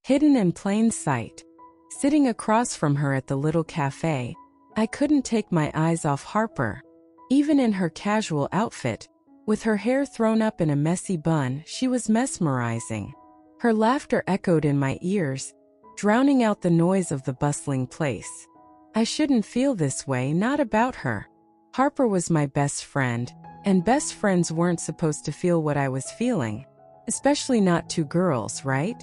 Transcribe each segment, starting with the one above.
hidden in plain sight. Sitting across from her at the little cafe, I couldn't take my eyes off Harper. Even in her casual outfit, with her hair thrown up in a messy bun, she was mesmerizing. Her laughter echoed in my ears, drowning out the noise of the bustling place. I shouldn't feel this way, not about her. Harper was my best friend, and best friends weren't supposed to feel what I was feeling. Especially not two girls, right?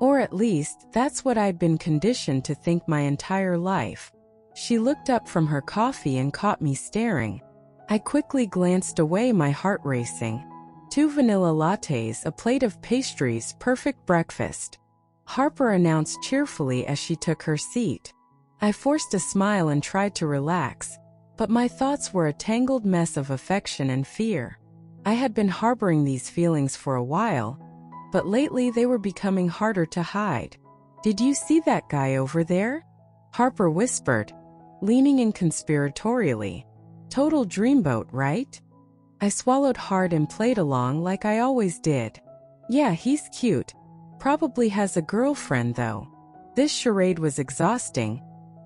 Or at least, that's what I'd been conditioned to think my entire life. She looked up from her coffee and caught me staring. I quickly glanced away, my heart racing. 2 vanilla lattes, a plate of pastries, perfect breakfast, Harper announced cheerfully as she took her seat. I forced a smile and tried to relax, but my thoughts were a tangled mess of affection and fear. I had been harboring these feelings for a while, but lately they were becoming harder to hide. "Did you see that guy over there?" Harper whispered, leaning in conspiratorially. "Total dreamboat, right?" I swallowed hard and played along like I always did. "Yeah, he's cute. Probably has a girlfriend though." This charade was exhausting,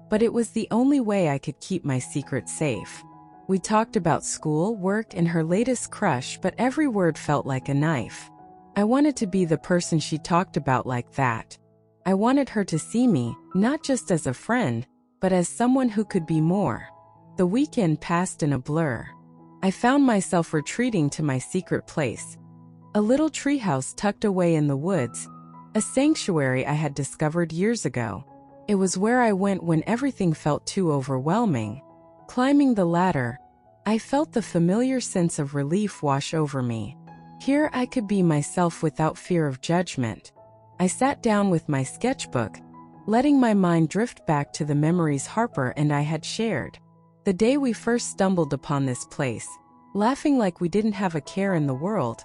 but it was the only way I could keep my secret safe. We talked about school, work, and her latest crush, but every word felt like a knife. I wanted to be the person she talked about like that. I wanted her to see me, not just as a friend, but as someone who could be more. The weekend passed in a blur. I found myself retreating to my secret place. A little treehouse tucked away in the woods, a sanctuary I had discovered years ago. It was where I went when everything felt too overwhelming. Climbing the ladder, I felt the familiar sense of relief wash over me. Here I could be myself without fear of judgment. I sat down with my sketchbook, letting my mind drift back to the memories Harper and I had shared. The day we first stumbled upon this place, laughing like we didn't have a care in the world,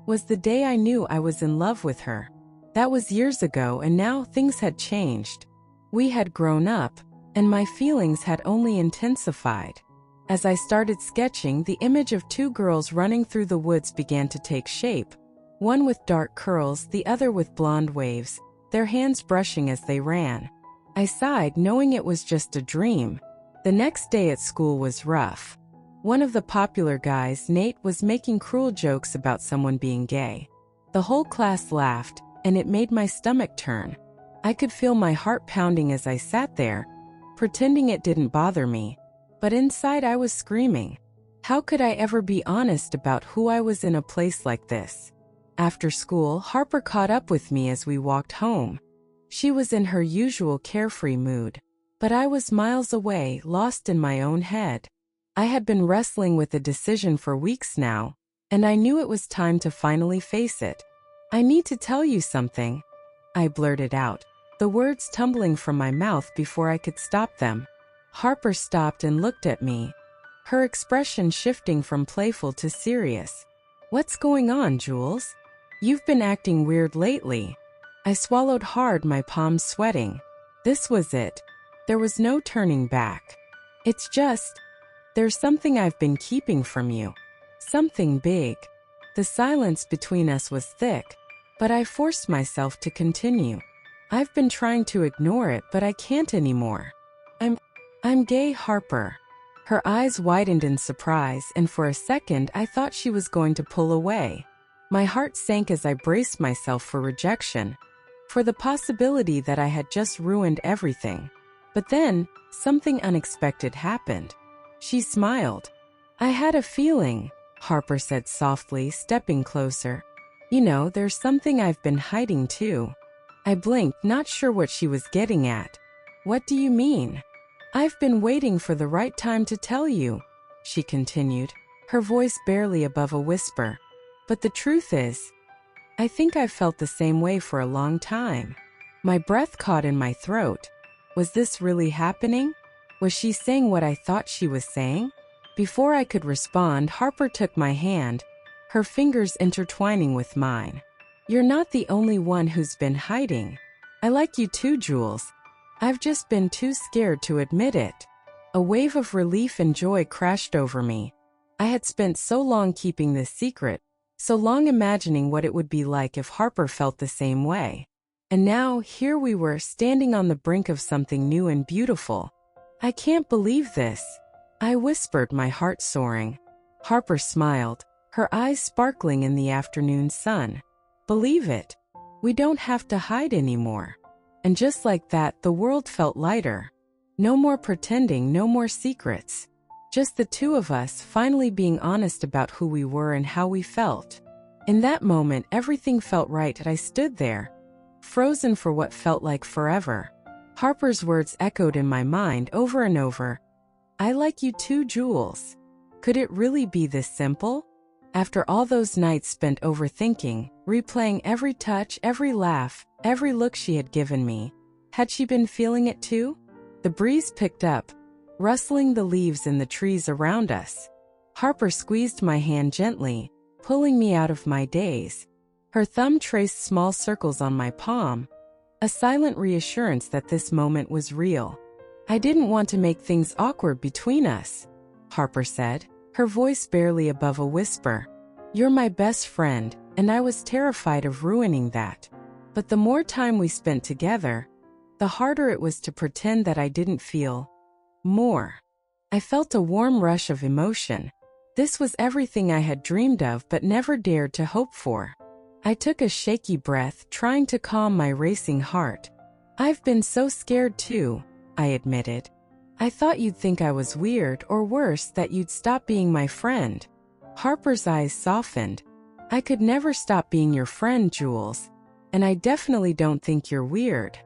was the day I knew I was in love with her. That was years ago, and now things had changed. We had grown up, and my feelings had only intensified. As I started sketching, the image of 2 girls running through the woods began to take shape, one with dark curls, the other with blonde waves, their hands brushing as they ran. I sighed, knowing it was just a dream. The next day at school was rough. One of the popular guys, Nate, was making cruel jokes about someone being gay. The whole class laughed, and it made my stomach turn. I could feel my heart pounding as I sat there, pretending it didn't bother me. But inside I was screaming. How could I ever be honest about who I was in a place like this? After school, Harper caught up with me as we walked home. She was in her usual carefree mood, but I was miles away, lost in my own head. I had been wrestling with a decision for weeks now, and I knew it was time to finally face it. "I need to tell you something," I blurted out, the words tumbling from my mouth before I could stop them. Harper stopped and looked at me, her expression shifting from playful to serious. "What's going on, Jules? You've been acting weird lately." I swallowed hard, my palms sweating. This was it. There was no turning back. "It's just, there's something I've been keeping from you. Something big." The silence between us was thick, but I forced myself to continue. "I've been trying to ignore it, but I can't anymore. I'm gay, Harper." Her eyes widened in surprise, and for a second I thought she was going to pull away. My heart sank as I braced myself for rejection, for the possibility that I had just ruined everything. But then, something unexpected happened. She smiled. "I had a feeling," Harper said softly, stepping closer. "You know, there's something I've been hiding too." I blinked, not sure what she was getting at. "What do you mean?" "I've been waiting for the right time to tell you," she continued, her voice barely above a whisper. "But the truth is, I think I've felt the same way for a long time." My breath caught in my throat. Was this really happening? Was she saying what I thought she was saying? Before I could respond, Harper took my hand, her fingers intertwining with mine. "You're not the only one who's been hiding. I like you too, Jules. I've just been too scared to admit it." A wave of relief and joy crashed over me. I had spent so long keeping this secret, so long imagining what it would be like if Harper felt the same way. And now, here we were, standing on the brink of something new and beautiful. I can't believe this, I whispered, my heart soaring. Harper smiled, her eyes sparkling in the afternoon sun. Believe it. We don't have to hide anymore. And just like that, the world felt lighter. No more pretending, no more secrets. Just the two of us finally being honest about who we were and how we felt. In that moment, everything felt right, and I stood there, frozen for what felt like forever. Harper's words echoed in my mind over and over. I like you too, Jules. Could it really be this simple? After all those nights spent overthinking, replaying every touch, every laugh, every look she had given me, had she been feeling it too? The breeze picked up, rustling the leaves in the trees around us. Harper squeezed my hand gently, pulling me out of my daze. Her thumb traced small circles on my palm, a silent reassurance that this moment was real. I didn't want to make things awkward between us, Harper said, her voice barely above a whisper. You're my best friend, and I was terrified of ruining that. But the more time we spent together, the harder it was to pretend that I didn't feel more. I felt a warm rush of emotion. This was everything I had dreamed of but never dared to hope for. I took a shaky breath, trying to calm my racing heart. I've been so scared too, I admitted. I thought you'd think I was weird, or worse, that you'd stop being my friend. Harper's eyes softened. I could never stop being your friend, Jules. And I definitely don't think you're weird.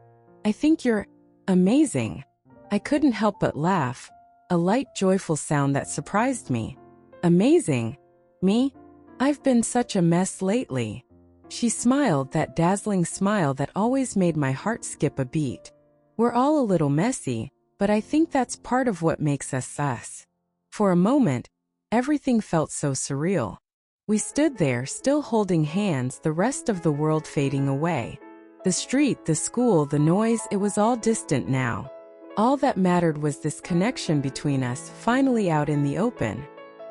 I think you're amazing. I couldn't help but laugh, a light, joyful sound that surprised me. Amazing? Me? I've been such a mess lately. She smiled, that dazzling smile that always made my heart skip a beat. We're all a little messy, but I think that's part of what makes us us. For a moment, everything felt so surreal. We stood there, still holding hands, the rest of the world fading away. The street, the school, the noise, it was all distant now. All that mattered was this connection between us, finally out in the open.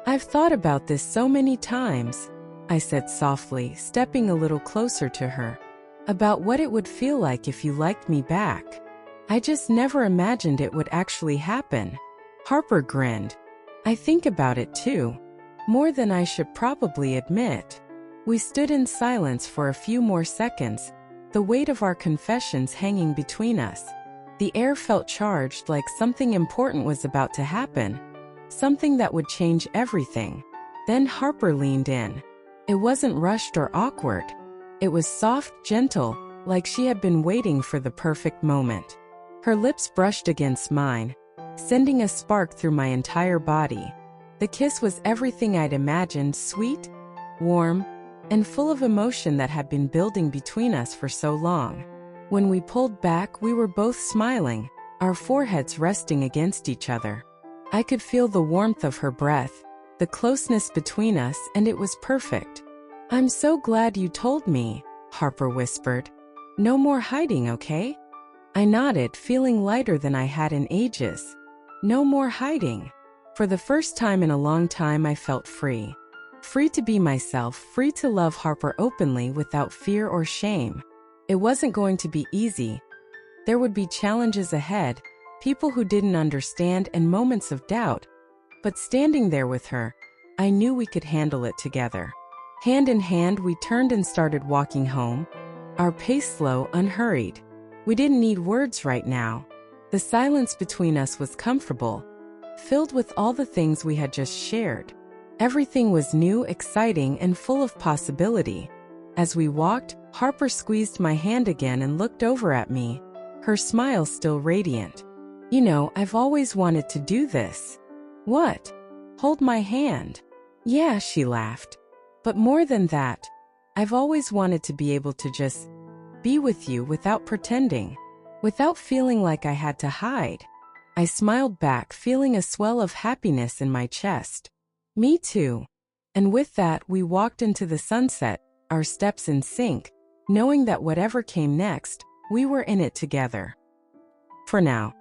I've thought about this so many times, I said softly, stepping a little closer to her. About what it would feel like if you liked me back. I just never imagined it would actually happen. Harper grinned. I think about it too. More than I should probably admit. We stood in silence for a few more seconds, the weight of our confessions hanging between us. The air felt charged, like something important was about to happen. Something that would change everything. Then Harper leaned in. It wasn't rushed or awkward. It was soft, gentle, like she had been waiting for the perfect moment. Her lips brushed against mine, sending a spark through my entire body. The kiss was everything I'd imagined, sweet, warm, and full of emotion that had been building between us for so long. When we pulled back, we were both smiling, our foreheads resting against each other. I could feel the warmth of her breath, the closeness between us, and it was perfect. I'm so glad you told me, Harper whispered. No more hiding, okay? I nodded, feeling lighter than I had in ages. No more hiding. For the first time in a long time, I felt free. Free to be myself, free to love Harper openly without fear or shame. It wasn't going to be easy. There would be challenges ahead, people who didn't understand, and moments of doubt. But standing there with her, I knew we could handle it together. Hand in hand, we turned and started walking home, our pace slow, unhurried. We didn't need words right now. The silence between us was comfortable, filled with all the things we had just shared. Everything was new, exciting, and full of possibility. As we walked, Harper squeezed my hand again and looked over at me, her smile still radiant. You know, I've always wanted to do this. What? Hold my hand? Yeah, she laughed. But more than that, I've always wanted to be able to just be with you without pretending, without feeling like I had to hide. I smiled back, feeling a swell of happiness in my chest. Me too. And with that, we walked into the sunset, our steps in sync, knowing that whatever came next, we were in it together. For now.